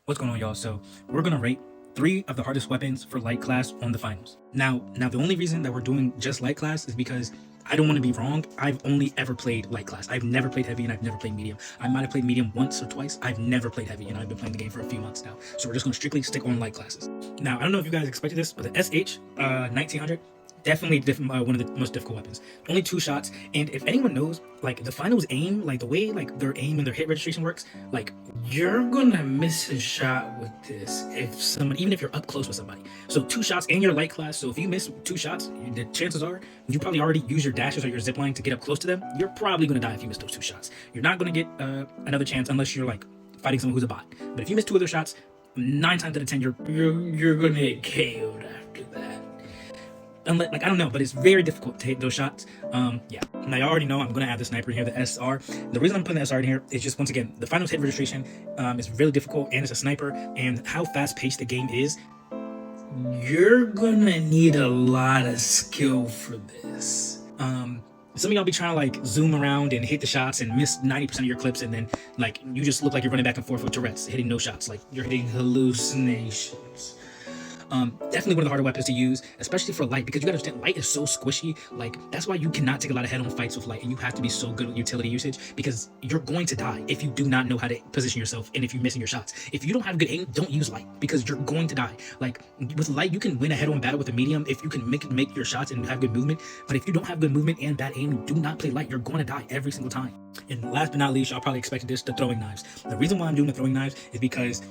What's going on, y'all? So we're gonna rate 3 of the hardest weapons for light class on the finals. Now the only reason that we're doing just light class is because I don't want to be wrong. I've only ever played light class. I've never played heavy and I've never played medium. I might have played medium once or twice. I've never played heavy and I've been playing the game for a few months now. So we're just gonna strictly stick on light classes. Now I don't know if you guys expected this, but the SH 1900 definitely one of the most difficult weapons. Only 2 shots, and if anyone knows, like the finals aim, like the way like their aim and their hit registration works, like you're gonna miss a shot with this even if you're up close with somebody. So 2 shots and your light class. So if you miss 2 shots, the chances are you probably already use your dashes or your zip line to get up close to them. You're probably gonna die if you miss those 2 shots. You're not gonna get another chance unless you're like fighting someone who's a bot. But if you miss 2 other shots, 9 times out of 10 you're gonna get KO'd after that. Unless, like, I don't know, but it's very difficult to hit those shots. Yeah. Now, you already know I'm going to add the sniper in here, the SR. The reason I'm putting the SR in here is just, once again, the finals hit registration is really difficult, and it's a sniper, and how fast-paced the game is, you're going to need a lot of skill for this. Some of y'all be trying to, like, zoom around and hit the shots and miss 90% of your clips, and then, like, you just look like you're running back and forth with Tourette's, hitting no shots. Like, you're hitting hallucinations. Definitely one of the harder weapons to use, especially for light, because you gotta understand light is so squishy. Like, that's why you cannot take a lot of head-on fights with light, and you have to be so good with utility usage, because you're going to die if you do not know how to position yourself and if you're missing your shots. If you don't have good aim, don't use light, because you're going to die. Like, with light, you can win a head-on battle with a medium if you can make your shots and have good movement, but if you don't have good movement and bad aim, do not play light. You're going to die every single time. And last but not least, y'all probably expected this, the throwing knives. The reason why I'm doing the throwing knives is because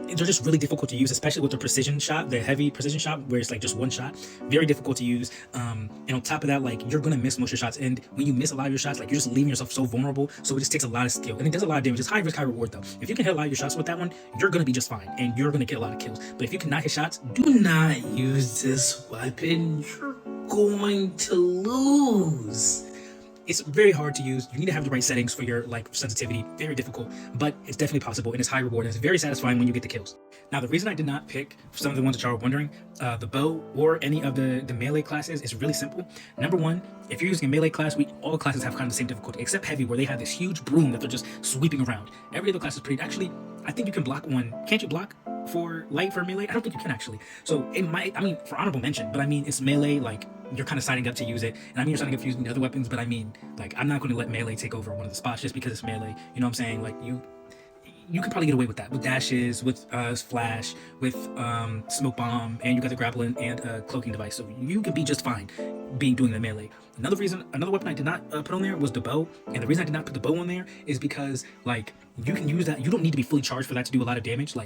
they're just really difficult to use, especially with the precision shot, the heavy precision shot, where it's like just 1 shot. Very difficult to use. And on top of that, like, you're gonna miss most of your shots. And when you miss a lot of your shots, like, you're just leaving yourself so vulnerable. So it just takes a lot of skill, and it does a lot of damage. It's high risk, high reward though. If you can hit a lot of your shots with that one, you're gonna be just fine, and you're gonna get a lot of kills. But if you cannot hit shots, do not use this weapon. You're going to lose. It's very hard to use. You need to have the right settings for your like sensitivity. Very difficult, but it's definitely possible, and it's high reward, and it's very satisfying when you get the kills. Now, the reason I did not pick some of the ones that y'all are wondering, the bow or any of the melee classes, is really simple. Number one, if you're using a melee class, all classes have kind of the same difficulty, except heavy, where they have this huge broom that they're just sweeping around. Every other class is pretty. Actually, I think you can block one. Can't you block for light for melee? I don't think you can actually. So it might, I mean, for honorable mention, but I mean, it's melee, like, you're kind of signing up to use it, and I mean, you're signing up to using the other weapons, but I mean, like, I'm not going to let melee take over one of the spots just because it's melee. You know what I'm saying? Like, you could probably get away with that, with dashes, with flash, with smoke bomb, and you got the grappling and cloaking device, so you could be just fine doing the melee. Another weapon I did not put on there was the bow, and the reason I did not put the bow on there is because, like, you can use that. You don't need to be fully charged for that to do a lot of damage. Like,